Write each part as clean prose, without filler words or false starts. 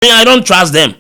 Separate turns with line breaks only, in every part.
I don't trust them.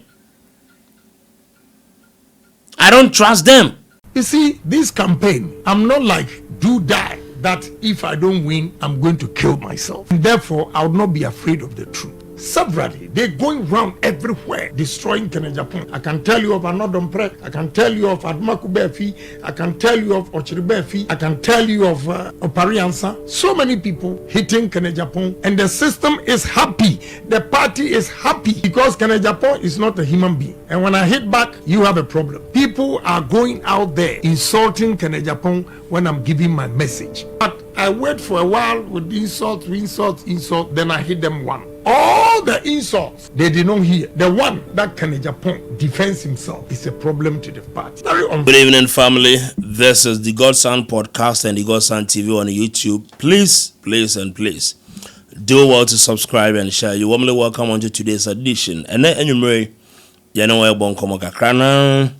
I don't trust them.
You see, this campaign, I'm not like do die that if I don't win, I'm going to kill myself. And therefore, I would not be afraid of the truth. Severally, they're going around everywhere destroying Agyapong. I can tell you of Anodomprek, I can tell you of Admakubefi, I can tell you of Ochiribefi, I can tell you of Opariansa. So many people hitting Agyapong, and the system is happy. The party is happy because Agyapong is not a human being. And when I hit back, you have a problem. People are going out there insulting Agyapong when I'm giving my message. But I wait for a while with insult, then I hit them one. All the insults they did not hear. The one that Agyapong defends himself is a problem to the party.
Good evening, family. This is the Godson podcast and the Godson TV on YouTube. Please do well to subscribe and share. You're warmly welcome on to today's edition. And then anyway, you know where bon komo kakrana.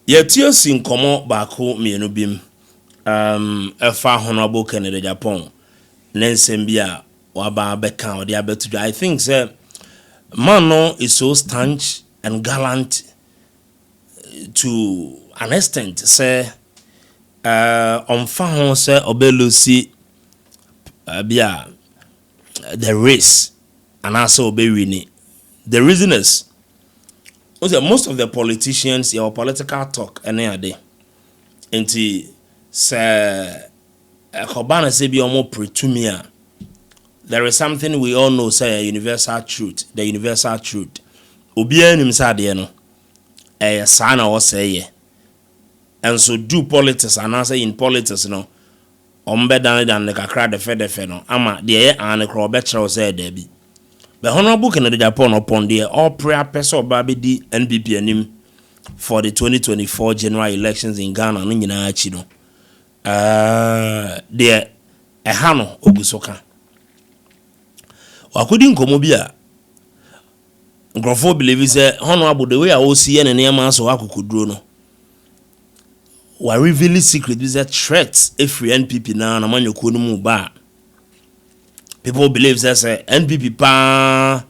Yetio sin komo bako mienu bim. Efa honorable Agyapong. Nensembia waba beka or the abetu. I think sir Mano is so stanch and gallant to an extent say on fa say obelusi bia the race and also obey winning. The reason is most of the politicians your political talk any day until say Kobana say be omo pretumia. There is something we all know, say a universal truth. The universal truth. Obiya nimsa de no. Sana or say and so do politics and answer in politics no. Better than the kakra the fed no. Ama the and the crow better say debi. The honorable Agyapong upon the all prayer person baby di NPP and him for the 2024 general elections in Ghana no nyina achi no. There ehano ogusoka. According to Mobia, Grofo believes that honorable the way I will see any man so I could draw no. Why reveal secret is that threats if free NPP now and a man you couldn't move back. People believe that NPP pa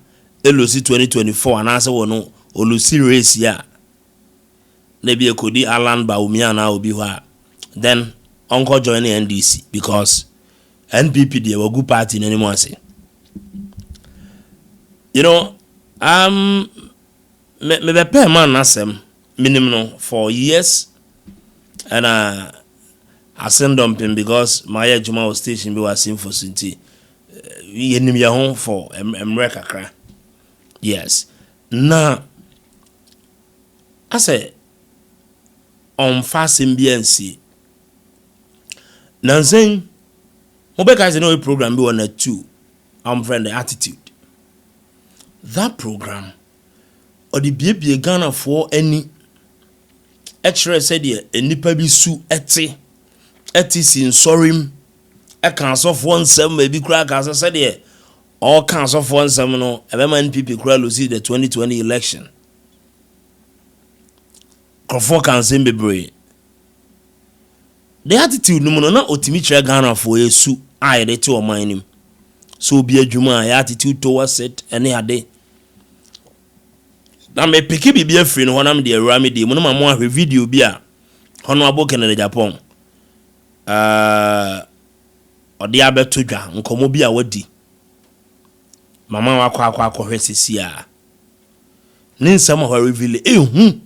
LOC 2024 and answer one no or Lucy race ya. Maybe a Kodi Alan Baumiana will be what. Then Uncle join the NDC because NPP they were good party in anymore say. You know, me pay man nasem minimum for years, and I send them because my Juma station be was in for Sinti. We in your home for America cry. Yes. Now, I say on fast MBNC. Now saying, Obeka is no program be 1 or 2. I'm friend the attitude. That program or the baby Ghana for any extra said here a nipa bi su eti sin sorim a cancer of 17 maybe crack as I said here all cancer of 17 no every people cry lose the 2020 election. Crofo can send be brave. The attitude no na otimi chere Ghana for a su I dey to mind him. So be a juma attitude towards it any day. Now me pick up be free no am dey rami dey mo no ma video bi a honorable Agyapong odi abeto dwa nkomo bi a wadi mama wakwa hwesisi a ne nsam ho reveal ehu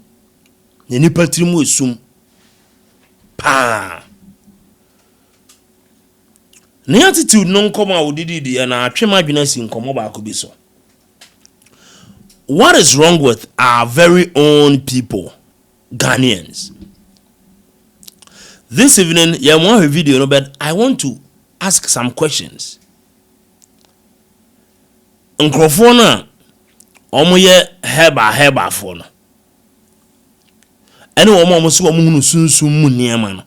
ne nipa tirimu esum pa ne attitude no nkomo a wodidi na atwema adwena si nkomo ba ko bi so. What is wrong with our very own people, Ghanaians? This evening, you want a video, but I want to ask some questions. Nkrofona, omoye heba phone. Any woman so omu sunsun mu niema no.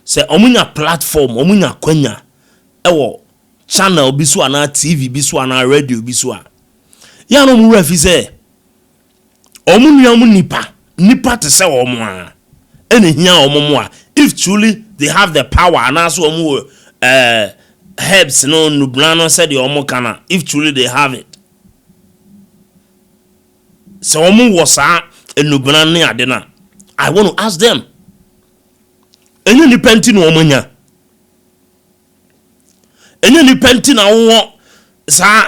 Say omunya platform, omunya kwanya ewo channel biso ana TV biso ana radio biso a. Ya no mu refi say omu nuamu nipa te say omu a ene hia omu a if truly they have the power and also omu herbs no nubrano said the omu kana if truly they have it so omo wo saa enubana ne ade na I want to ask them enye ni penti no omo nya enye ni penti na wo sa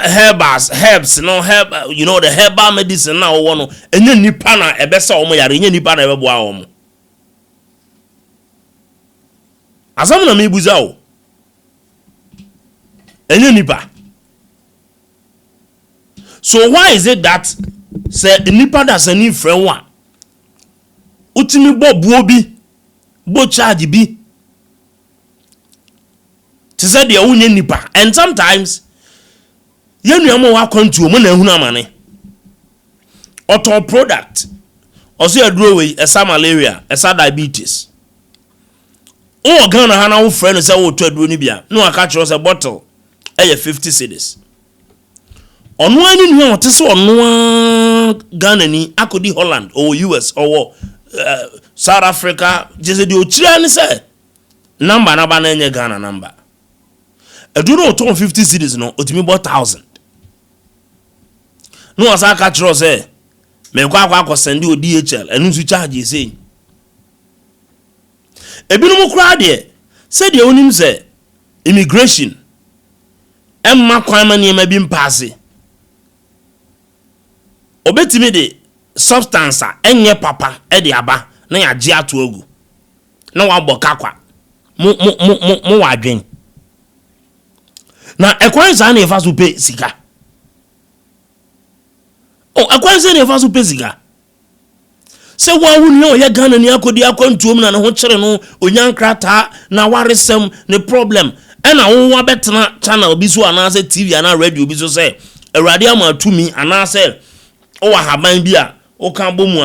herbs no herb you know the herbal medicine na wo no enye nipa na ebesa omo yare enye nipa na ebeboa omo asam na mebuza o enye nipa. So why is it that say nipa that's a new friend one utimi bo buo bi bo charge bi to say the unye nipa and sometimes yenu amo wa kwantu mo na ehunu amane auto product also aduro we esa malaria esa diabetes o Ghana ha na wo friend say wo to aduro ni bia no aka kire say bottle eye 50 cedis ono ani nu wote so ono Ghana ni akodi Holland or US or South Africa just the ochira ni say number na ba na enye Ghana number aduro o to 50 cedis no otimi bo 1000 no asa aka kire say me kwa send o DHL enu su charge say ebinum kura de say de onim say immigration emma kwan ma ne ma bi mpaase obetimi de substance enye papa e de aba na ya je ato agu na wa boka kwa mo wadwen na ekwan za na efa so pe sika ekwan za na efa so pe sika se wa wunu o ye Ghana ni akodi akwantuom na ho kire no onyankrata na waresem ne problem ena wo wa betena channel bi so anase TV ana radio bi so say awurade amatumi anase o wa haban bi a o kan bomu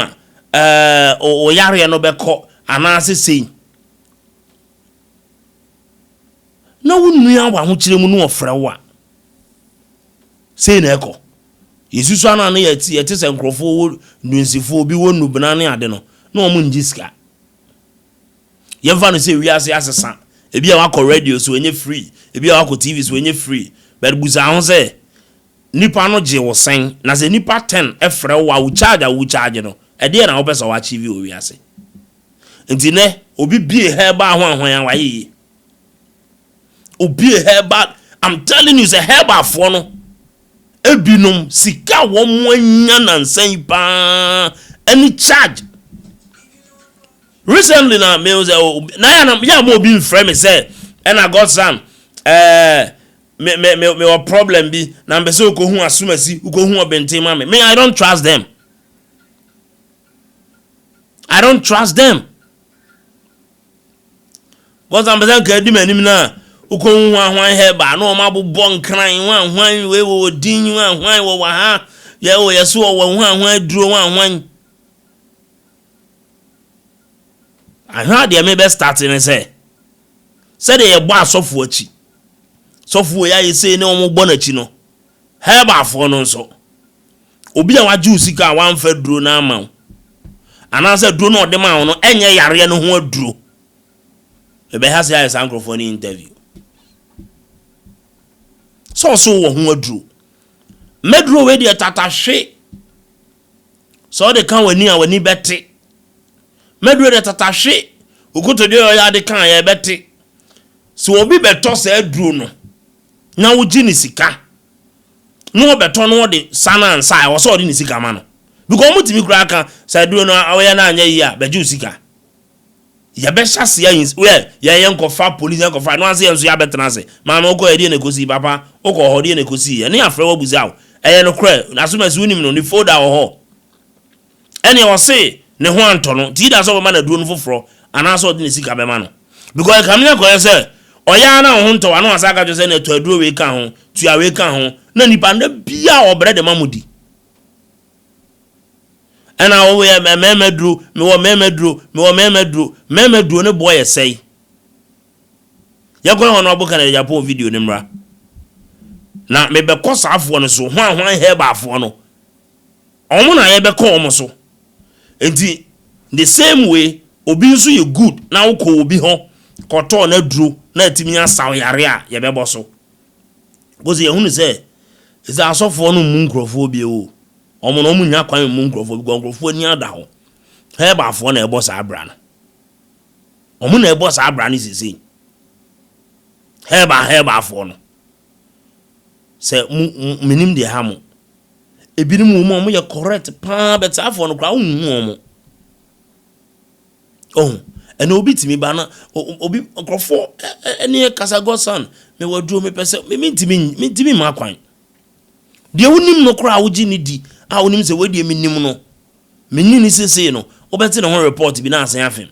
a o yare no beko anase sei na wunu ya wa ho kire mu no ofre wa sei na eko yesusu ana na yeti se nkrofo nunsifo bi wonu bena ne ade no na o mu njiska yemfa no se wiase asesa ebi a wako radio so enye free ebi a wako TV so enye free but buza ho se nipa no je wo sen na se nipa 10 efre wa wo charge no e de na wo pesa wa achieve o wiase nti ne obi bie herba ho ahwan ya wa yi obi herba I'm telling you say herba fo no ebinum sika wo mo anya na nsan pa any charge recently na me was na ya mo be frame say and I got some me problem bi na mbe say ko hu asumasi ko hu obenten ma me I don't trust them. Because I'm saying ka di manim na uko hu ahwan heba na o ma bobbo nkran ahwan we wo din ahwan wo wa ha ye wo yeso wo hu ahwan duro ahwan I heard they may be starting and say they buy software chi. Software ya say no mo gbon achi no. Heba afo no so. Obi a waju sika wan fa duro na ama. Ana say duro no de ma no enye yare no ho aduro. E be has ya microphone interview. So wo ho aduro. Medro we de tata hwe. So they kan wani bete. Medwe de tatahwe ukoto de ya de kan ya bete so obi beto sa aduro no na wo gi ni sika no beto no de sana ansa wo so de ni sika ma no because mutimi kura kan sa aduro no awoya na anya yi a beju sika ya be hyase ya yin we ya yenkofa police yenkofa no anse yenso ya betena se mama uko edi na kosi papa uko hodi na kosi ya ne afre wo buza eye no kra asumasi unim no ni folder wo ho ene wo se ne ho antono ti da so be na duro no foforo ana so de ne sika be ma no because kamina ko say oya na ho nto wa no asaka jo say na to aduro we kan ho tua we kan ho na nipa na bia obre de mamudi ana wo we memeduro me wo memeduro ne boy say ya ko ho no obuka na Agyapong video ne mra na me be kosa afo no so hwan heba afo no omo na ye be ko omo so enti the same way obi nso ye good na wo obi ho koto na duro na timi asaw yare a ye bebo so gozi ye hunu se is asofo no mu nkrofo bi o omo no munya kwan mu nkrofo ni ada ho heba afo na ebo sa abra no omo na ebo sa abra ni sisi heba afo no se minim de ha mo ebinim mo mo ye correct pa bet afo no kra unhu mo and obi timi ba na obi nkrofo ene kasa godson me waduro me pese me ntimi ma kwan de wonim no kra wogi ni di a wonim se wadie menim no menni ni sese no obete ne ho report bi na asan afem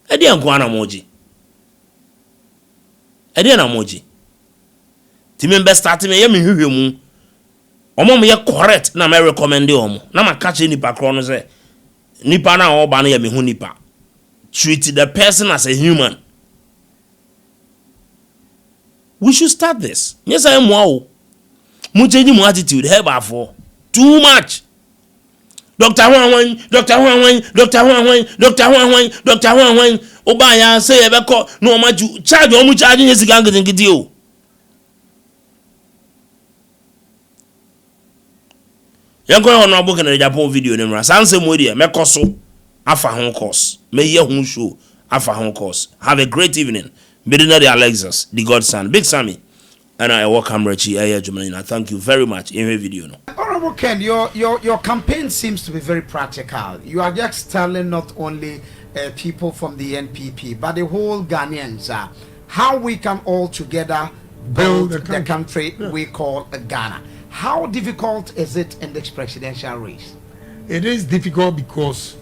ade anko ana moji ade na moji timi be start me ye me hwehwe mu omo ye correct na me recommend omo na ma catch nipa kro no se nipa na oba na ye me hu nipa treat the person as a human. We should start this. Yes, I am wow. Mu change my attitude here for too much. Dr. Huan, Obaya say ebeko no much charge omu charging is gang ngiti o. Yan ko on aboka na Agyapong video ni mra. Sanse mo dia mekoso afa hon course. May ye hun show afa hon course. Have a great evening. Bidina the Alexis, the godson, Big Sammy, and I welcome Rechi Aya Jumanina. Thank you very much in the video. No?
Honorable Ken, your campaign seems to be very practical. You are just telling not only people from the NPP, but the whole Ghanaians how we can all together build the country we call Ghana. How difficult is it in this presidential race?
It is difficult because,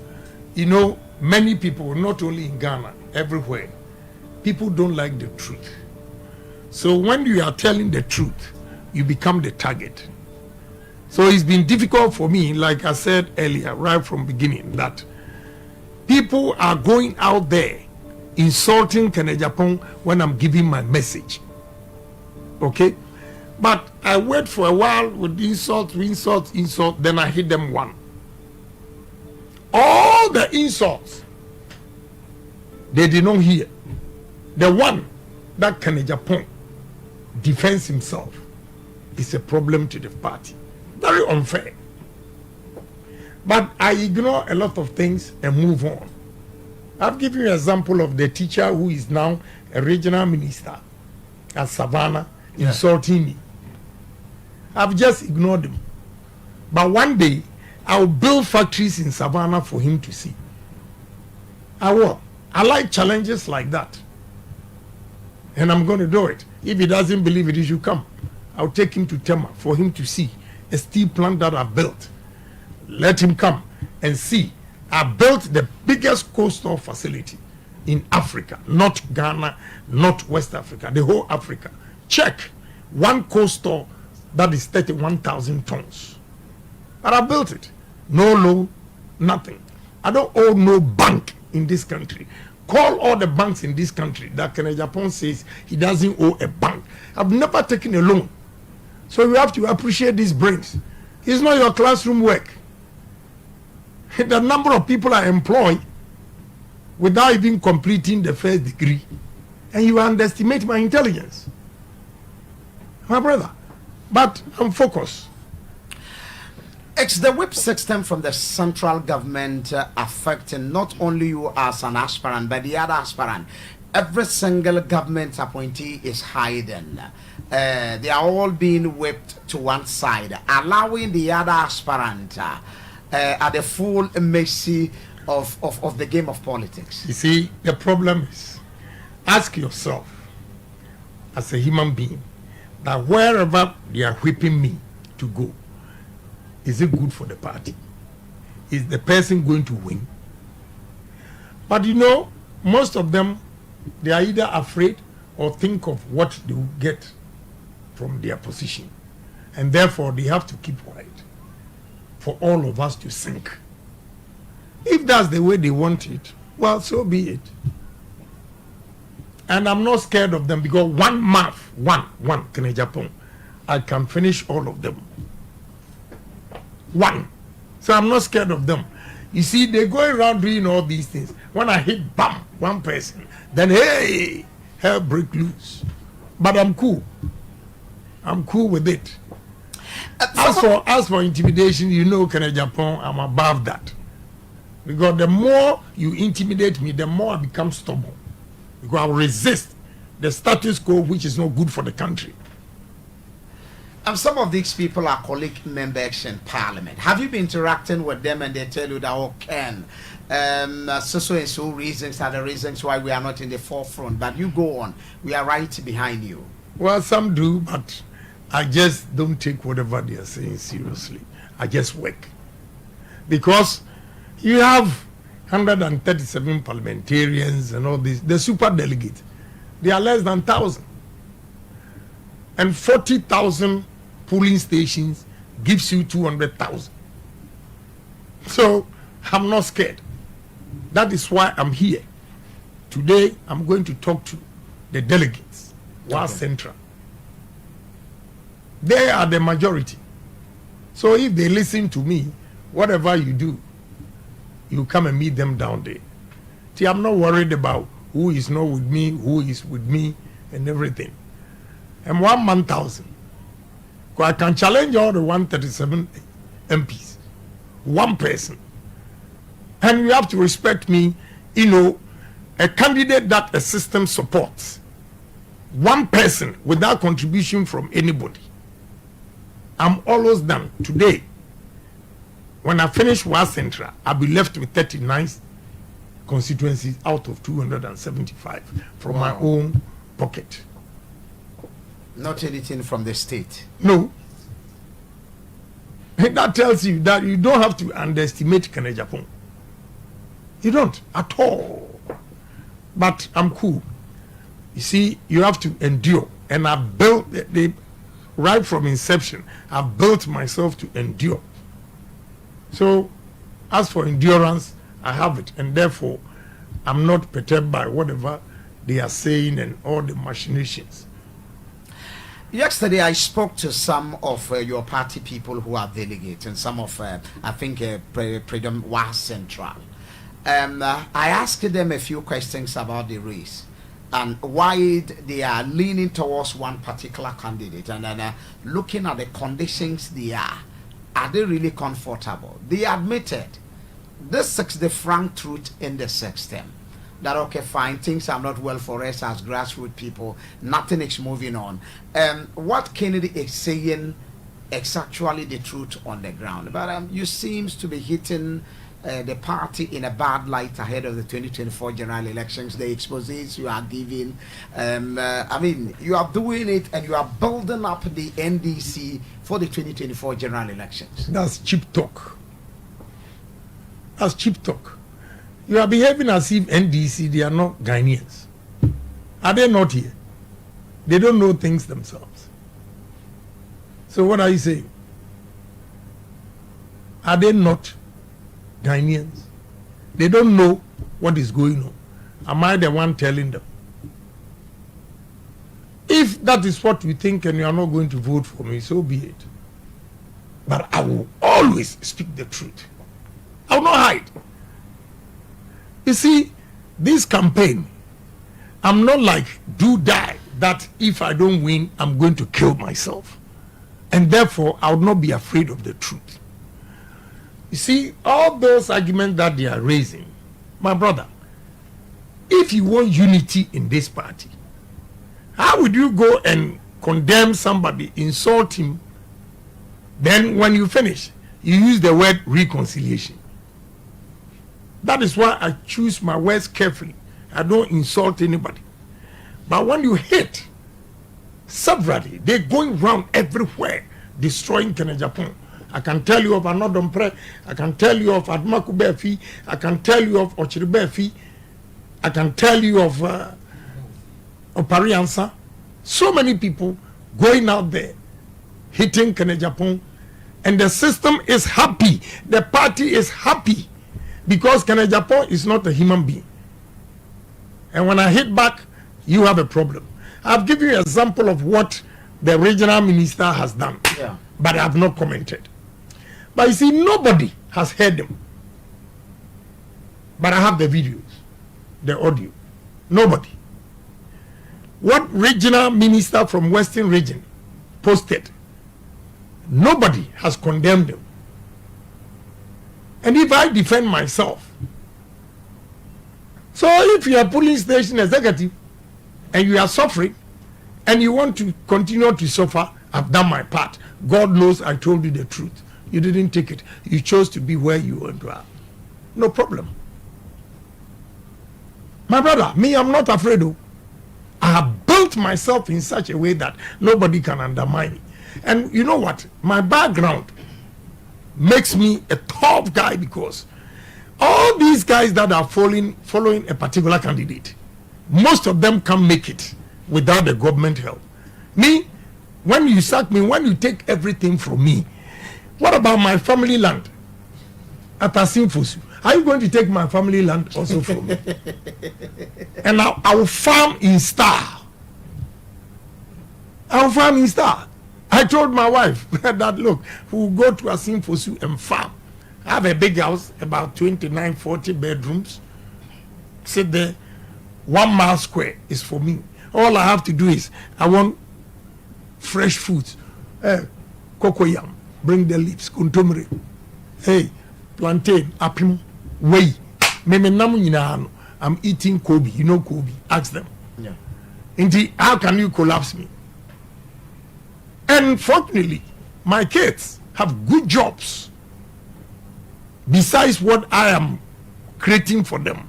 you know, many people, not only in Ghana, everywhere, people don't like the truth. So when you are telling the truth, you become the target. So it's been difficult for me, like I said earlier, right from beginning, that people are going out there insulting Agyapong when I'm giving my message. Okay? But I wait for a while with insult, then I hit them one. All the insults, they did not hear. The one that Agyapong defends himself is a problem to the party. Very unfair. But I ignore a lot of things and move on. I've given you an example of the teacher who is now a regional minister at Savannah insulting me. I've just ignored him. But one day, I'll build factories in Savannah for him to see. I will. I like challenges like that. And I'm going to do it. If he doesn't believe it, he should come. I'll take him to Tema for him to see a steel plant that I built. Let him come and see. I built the biggest coastal facility in Africa, not Ghana, not West Africa, the whole Africa. Check. One coastal that is 31,000 tons. But I built it. No loan, nothing. I don't owe no bank in this country. Call all the banks in this country that Agyapong says he doesn't owe a bank. I've never taken a loan. So you have to appreciate these brains. It's not your classroom work. The number of people I employ without even completing the first degree, and you underestimate my intelligence. My brother. But I'm focused.
It's the whip system from the central government affecting not only you as an aspirant, but the other aspirant. Every single government appointee is hiding. They are all being whipped to one side, allowing the other aspirant at the full mercy of the game of politics.
You see, the problem is, ask yourself, as a human being, that wherever they are whipping me to go, is it good for the party? Is the person going to win? But you know, most of them, they are either afraid or think of what they will get from their position. And therefore, they have to keep quiet for all of us to sink. If that's the way they want it, well, so be it. And I'm not scared of them because one month, one Agyapong, I can finish all of them. One. So I'm not scared of them. You see, they're going around doing all these things. When I hit bam, one person, then hey, hell break loose. But I'm cool. I'm cool with it. As for intimidation, you know, Agyapong, I'm above that. Because the more you intimidate me, the more I become stubborn. Because I will resist the status quo, which is not good for the country.
And some of these people are colleague members in parliament. Have you been interacting with them and they tell you that, oh, Ken, so and so reasons are the reasons why we are not in the forefront, but you go on, we are right behind you?
Well, some do, but I just don't take whatever they are saying seriously. I just work. Because you have 137 parliamentarians and all this, the super delegates, they are less than 1,000. And 40,000 polling stations gives you 200,000. So I'm not scared. That is why I'm here. Today I'm going to talk to the delegates, West Central. They are the majority. So if they listen to me, whatever you do, you come and meet them down there. See, I'm not worried about who is not with me, who is with me, and everything. I'm 1,000. I can challenge all the 137 MPs. One person. And you have to respect me, you know, a candidate that a system supports. One person without contribution from anybody. I'm almost done. Today, when I finish West Central, I'll be left with 39 constituencies out of 275 from my own pocket.
Not anything from the state?
No. That tells you that you don't have to underestimate Agyapong. You don't at all. But I'm cool. You see, you have to endure. And I built, right from inception, I built myself to endure. So, as for endurance, I have it. And therefore, I'm not perturbed by whatever they are saying and all the machinations.
Yesterday, I spoke to some of your party people who are delegates and some of, I think, Freedom West Central. I asked them a few questions about the race and why they are leaning towards one particular candidate, and then looking at the conditions they are they really comfortable? They admitted this is the frank truth in the system. That okay, fine, things are not well for us as grassroots people, nothing is moving on. What Kennedy is saying is actually the truth on the ground. But you seems to be hitting the party in a bad light ahead of the 2024 general elections. The exposés you are giving, I mean, you are doing it and you are building up the NDC for the 2024 general elections.
That's cheap talk. That's cheap talk. You are behaving as if NDC, they are not Ghanaians. Are they not here? They don't know things themselves. So what are you saying? Are they not Ghanaians? They don't know what is going on. Am I the one telling them? If that is what you think and you are not going to vote for me, so be it. But I will always speak the truth. I will not hide. You see, this campaign, I'm not like do die that if I don't win, I'm going to kill myself. And therefore, I will not be afraid of the truth. You see, all those arguments that they are raising, my brother, if you want unity in this party, how would you go and condemn somebody, insult him, then when you finish, you use the word reconciliation? That is why I choose my words carefully. I don't insult anybody. But when you hate severally, they're going around everywhere destroying Agyapong. I can tell you of Anodompre, I can tell you of Admakubefi, I can tell you of Ochiribefi, I can tell you of Opariansa. So many people going out there hitting Agyapong, and the system is happy, the party is happy. Because Agyapong is not a human being. And when I hit back, you have a problem. I've given you an example of what the regional minister has done. Yeah. But I have not commented. But you see, nobody has heard them. But I have the videos, the audio. Nobody. What regional minister from Western region posted Nobody has condemned him. And if I defend myself, so if you are police station executive and you are suffering and you want to continue to suffer, I've done my part. God knows I told you the truth. You didn't take it. You chose to be where you want to are. No problem. My brother, me, I'm not afraid of. I have built myself in such a way that nobody can undermine me. And you know what? My background makes me a top guy, because all these guys that are following a particular candidate, most of them can't make it without the government help. Me, when you sack me, when you take everything from me, what about my family land at Asimfosu? Are you going to take my family land also from me? And I will farm in style. I will farm in style. I told my wife that, look, we'll go to Asimfosu and farm. I have a big house, about 29, 40 bedrooms. Sit there, 1 mile square is for me. All I have to do is, I want fresh foods. Cocoyam, bring the leaves, kuntumre. Hey, plantain, apim, whey. I'm eating Kobe. You know Kobe. Ask them.
Yeah.
Indeed, how can you collapse me? And fortunately, my kids have good jobs. Besides what I am creating for them,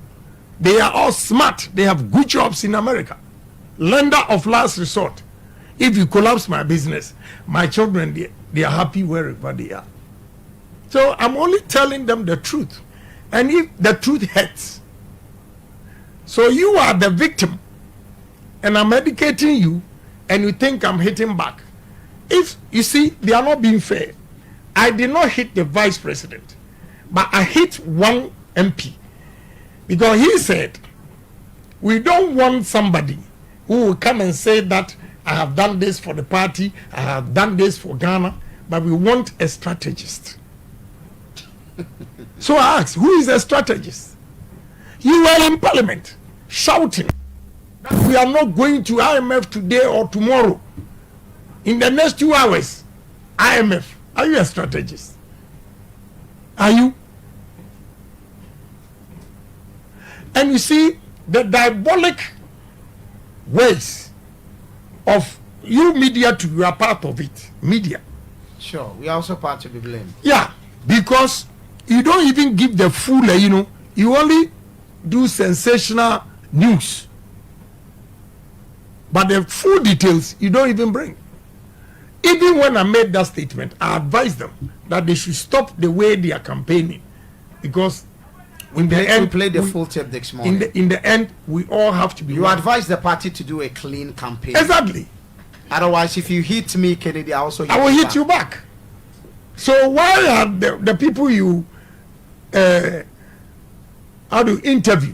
they are all smart. They have good jobs in America. Lender of last resort. If you collapse my business, my children, they are happy wherever they are. So I'm only telling them the truth. And if the truth hurts, so you are the victim, and I'm educating you, and you think I'm hitting back. If you see, they are not being fair. I did not hit the vice president, but I hit one MP, because he said, we don't want somebody who will come and say that I have done this for the party, I have done this for Ghana, but we want a strategist. So I asked, who is a strategist? You were in parliament shouting that we are not going to IMF today or tomorrow. In the next 2 hours, IMF. Are you a strategist? Are you? And you see the diabolic ways of you media, to you are part of it. Media.
Sure, we are also part to be blamed.
Yeah, because you don't even give the full, you only do sensational news. But the full details, you don't even bring. Even when I made that statement, I advised them that they should stop the way they are campaigning. Because
we played the full tape this morning.
In the end, we all have to be.
You advise the party to do a clean campaign.
Exactly.
Otherwise, if you hit me, Kennedy, I will
hit you back. So why are the people you interview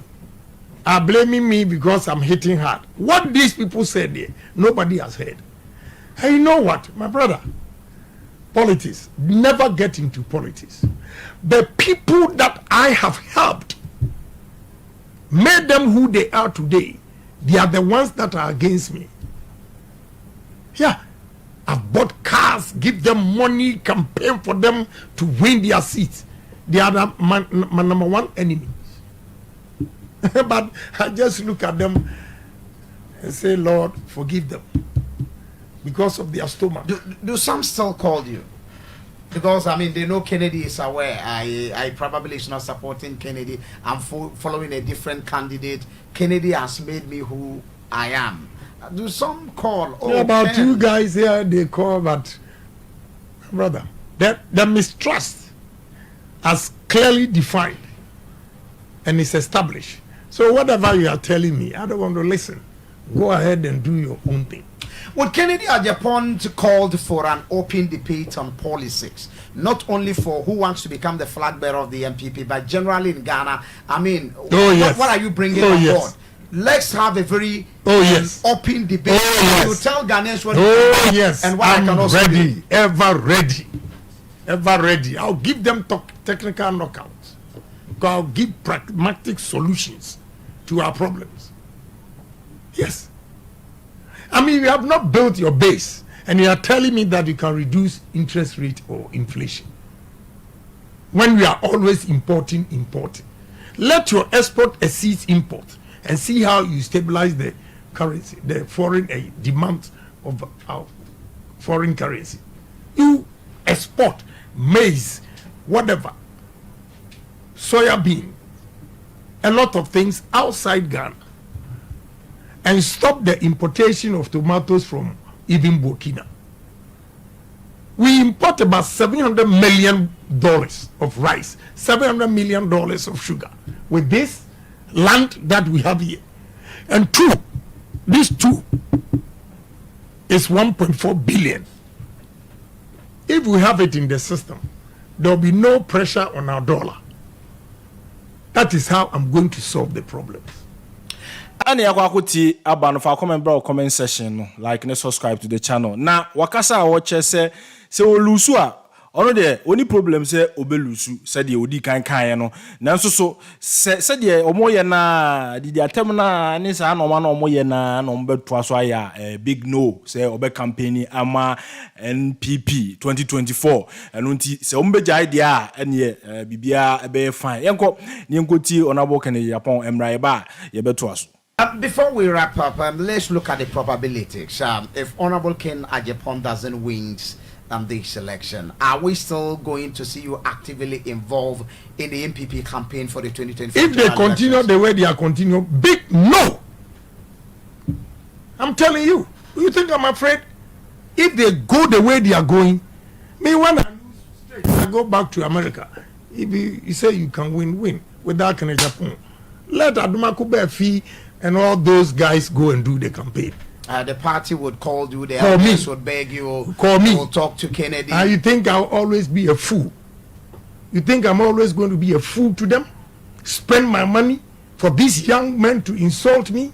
are blaming me because I'm hitting hard? What these people said there, nobody has heard. And you know what, my brother? Politics, never get into politics. The people that I have helped, made them who they are today, they are the ones that are against me. Yeah, I've bought cars, give them money, campaign for them to win their seats. They are my number one enemy. But I just look at them and say, Lord, forgive them. Because of their stomach.
Do some still call you? Because they know Kennedy is aware. I probably is not supporting Kennedy. I'm following a different candidate. Kennedy has made me who I am. Do some call?
Oh, about two guys here, they call, but brother, the mistrust has clearly defined and is established. So whatever you are telling me, I don't want to listen. Go ahead and do your own thing.
Well, Kennedy Agyapong called for an open debate on politics, not only for who wants to become the flag bearer of the MPP, but generally in Ghana. What are you bringing on board? Let's have a very open debate. You tell Ghanaians what
and what I can also ready, do. Ever ready. I'll give them technical knockouts. I'll give pragmatic solutions to our problems. Yes. You have not built your base, And you are telling me that you can reduce interest rate or inflation when we are always importing. Let your export exceed import and see how you stabilize the currency, the foreign demand of our foreign currency. You export maize, whatever, soya bean, a lot of things outside Ghana, and stop the importation of tomatoes from even Burkina. We import about $700 million of rice, $700 million of sugar with this land that we have here. And this two is 1.4 billion. If we have it in the system, there will be no pressure on our dollar. That is how I'm going to solve the problems.
And you are comment section no, like subscribe to the channel. Now, wakasa watch say Loose-Hon. Ono de oni problem say obelusu said the odi kan no nanso so said the omoye na di atem na ni sa no ma na omoye na no mbeto aso aya big no say obe campaign ama NPP 2024 eno nti say ombeja idea ene bibia ebe fine yenko ti onabo kan Agyapong emra ba ye beto aso.
Before we wrap up, let's look at the probabilities. If Honorable Ken Agyapong doesn't win this election, are we still going to see you actively involved in the NPP campaign for the 2024?
If they continue the way they are continuing, big no. I'm telling you. You think I'm afraid? If they go the way they are going, me when I lose straight, I go back to America. If you say you can win without Ken Agyapong, let Adumaku Befi and all those guys go and do the campaign.
The party would call you, the
call
elders
me.
would beg you,
call me.
Will talk to Kennedy.
And you think I'll always be a fool? You think I'm always going to be a fool to them? Spend my money for these young men to insult me?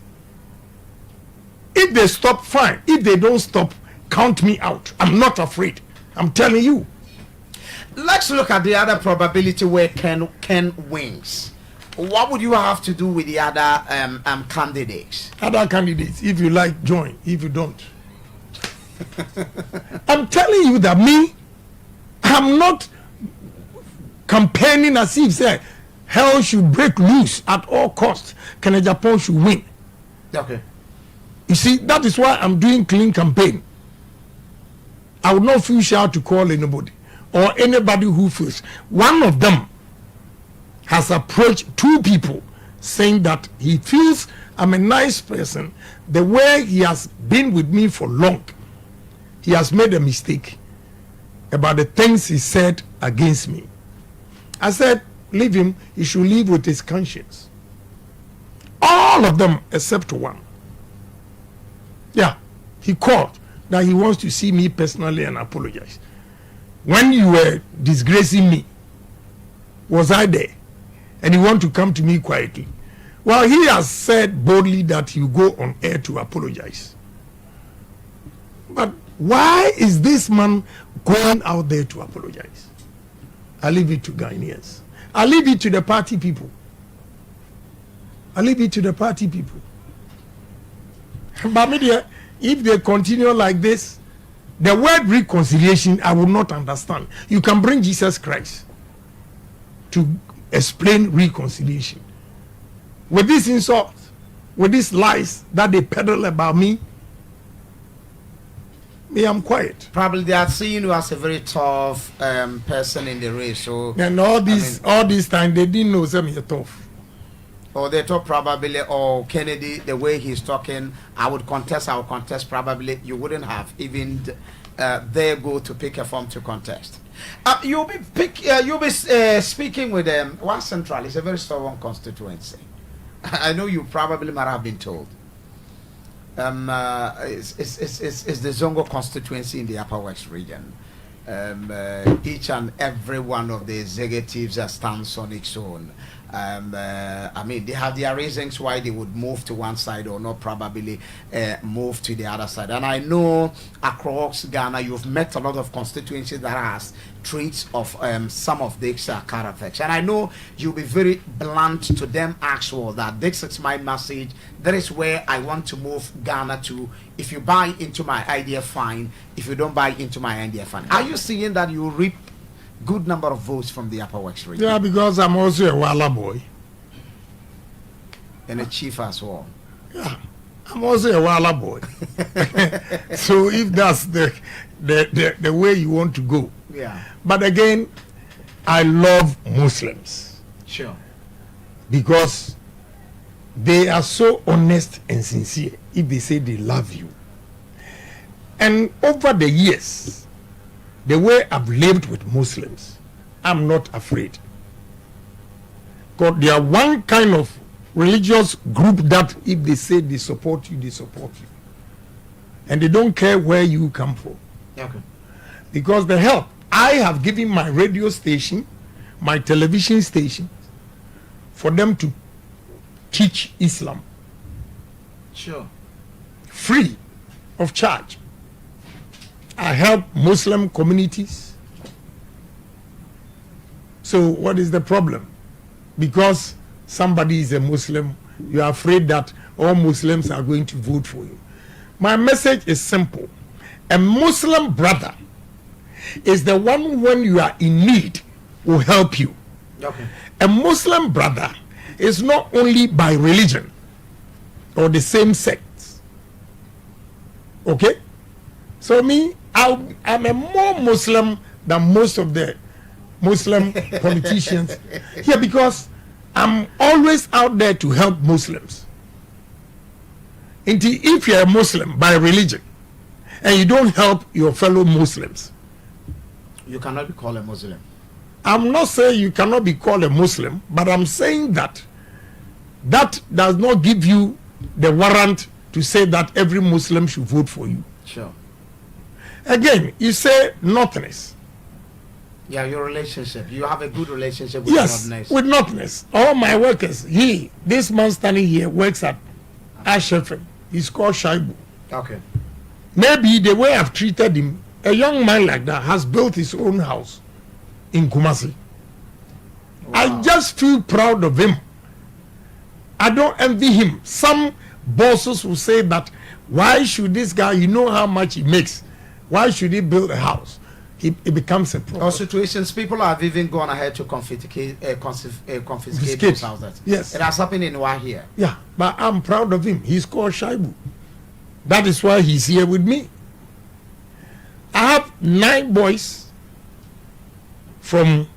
If they stop, fine. If they don't stop, count me out. I'm not afraid. I'm telling you.
Let's look at the other probability where Ken wins. What would you have to do with the other candidates?
Other candidates, if you like, join. If you don't, I'm telling you that I'm not campaigning as if say hell should break loose at all costs. Ken Agyapong should win.
Okay.
You see, that is why I'm doing clean campaign. I would not feel shy to call anybody or anybody who feels. One of them has approached two people saying that he feels I'm a nice person. The way he has been with me for long, he has made a mistake about the things he said against me. I said, leave him. He should live with his conscience. All of them except one. Yeah, he called that he wants to see me personally and apologize. When you were disgracing me, was I there? And you want to come to me quietly. Well, he has said boldly that you go on air to apologize. But why is this man going out there to apologize? I leave it to Ghanaians. I leave it to the party people. I leave it to the party people. But media, if they continue like this, the word reconciliation, I will not understand. You can bring Jesus Christ to explain reconciliation. With this insult, with these lies that they peddle about me, I'm quiet.
Probably they are seeing you as a very tough person in the race. So
and all this time they didn't know some you're tough.
Or they thought probably, or Kennedy, the way he's talking, I would contest. Probably you wouldn't have even there go to pick a form to contest. You'll be speaking with them. One Central is a very stubborn constituency. I know you probably might have been told. It's the Zongo constituency in the Upper West region. Each and every one of the executives stands on its own. I mean, they have their reasons why they would move to one side or not probably move to the other side. And I know across Ghana, you've met a lot of constituencies that has traits of some of these characters. And I know you'll be very blunt to them actual that this is my message. That is where I want to move Ghana to. If you buy into my idea, fine. If you don't buy into my idea, fine. Are you seeing that you reap good number of votes from the Upper West region?
Yeah, because I'm also a Walla boy.
And a chief as well.
Yeah, I'm also a Walla boy. So if that's the way you want to go.
Yeah.
But again, I love Muslims.
Sure.
Because they are so honest and sincere if they say they love you. And over the years, the way I've lived with Muslims, I'm not afraid. Because they are one kind of religious group that if they say they support you, they support you. And they don't care where you come from.
Okay.
Because the help, I have given my radio station, my television station, for them to teach Islam.
Sure.
Free of charge. I help Muslim communities. So what is the problem? Because somebody is a Muslim, you are afraid that all Muslims are going to vote for you. My message is simple. A Muslim brother is the one when you are in need will help you.
Okay.
A Muslim brother is not only by religion or the same sect. Okay? So me, I'm a more Muslim than most of the Muslim politicians here because I'm always out there to help Muslims. Indeed, if you're a Muslim by religion and you don't help your fellow Muslims,
you cannot be called a Muslim.
I'm not saying you cannot be called a Muslim, but I'm saying that that does not give you the warrant to say that every Muslim should vote for you.
Sure.
Again, you say Northerners.
Yeah, your relationship. You have a good relationship with
Yes,
Northerners.
with Northerners. All my workers, this man standing here works at Agyapong. He's called Shaibu.
Okay.
Maybe the way I've treated him, a young man like that has built his own house in Kumasi.
Wow.
I just feel proud of him. I don't envy him. Some bosses will say that, why should this guy, you know how much he makes, why should he build a house? It becomes a problem.
Or situations, people have even gone ahead to confiscate those houses.
Yes.
It has happened in Wa here.
Yeah, but I'm proud of him. He's called Shaibu. That is why he's here with me. I have 9 boys from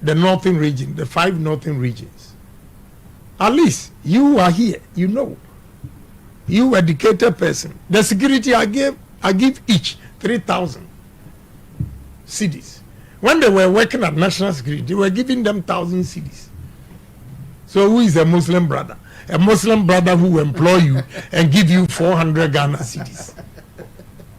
the northern region, the 5 northern regions. At least you are here, you know. You educated person. The security I give each 3,000 cedis. When they were working at national security, they were giving them 1,000 cedis. So who is a Muslim brother? A Muslim brother who will employ you and give you 400 Ghana cedis.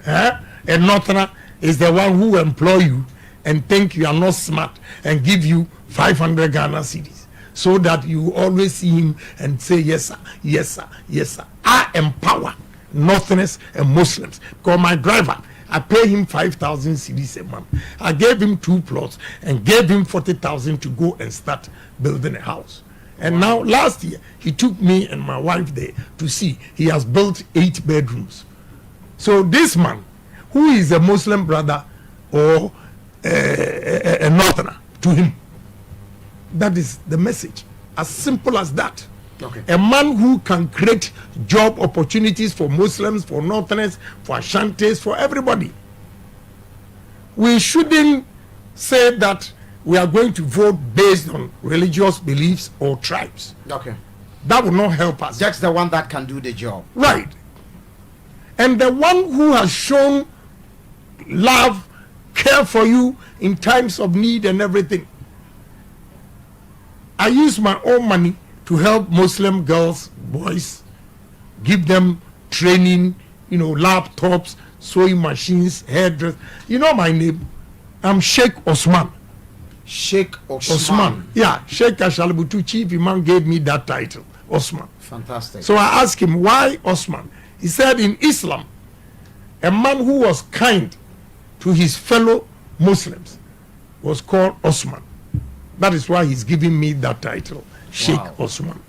A Northerner is the one who will employ you and think you are not smart and give you 500 Ghana cedis. So that you always see him and say, yes, sir, yes, sir, yes, sir. I empower Northerners and Muslims. Because my driver, I pay him 5,000 cedis a month. I gave him 2 plots and gave him 40,000 to go and start building a house. And now last year, he took me and my wife there to see. He has built 8 bedrooms. So this man, who is a Muslim brother or a Northerner to him, that is the message. As simple as that.
Okay.
A man who can create job opportunities for Muslims, for Northerners, for Ashantis, for everybody. We shouldn't say that we are going to vote based on religious beliefs or tribes.
Okay.
That will not help us.
Just the one that can do the job.
Right. And the one who has shown love, care for you in times of need and everything. I use my own money to help Muslim girls, boys, give them training, laptops, sewing machines, hairdress. You know my name? I'm Sheikh Osman.
Sheikh
Osman. Yeah, Sheikh Ashalibutu, chief imam, gave me that title, Osman.
Fantastic.
So I asked him, why Osman? He said, in Islam, a man who was kind to his fellow Muslims was called Osman. That is why he's giving me that title, Sheikh Osman.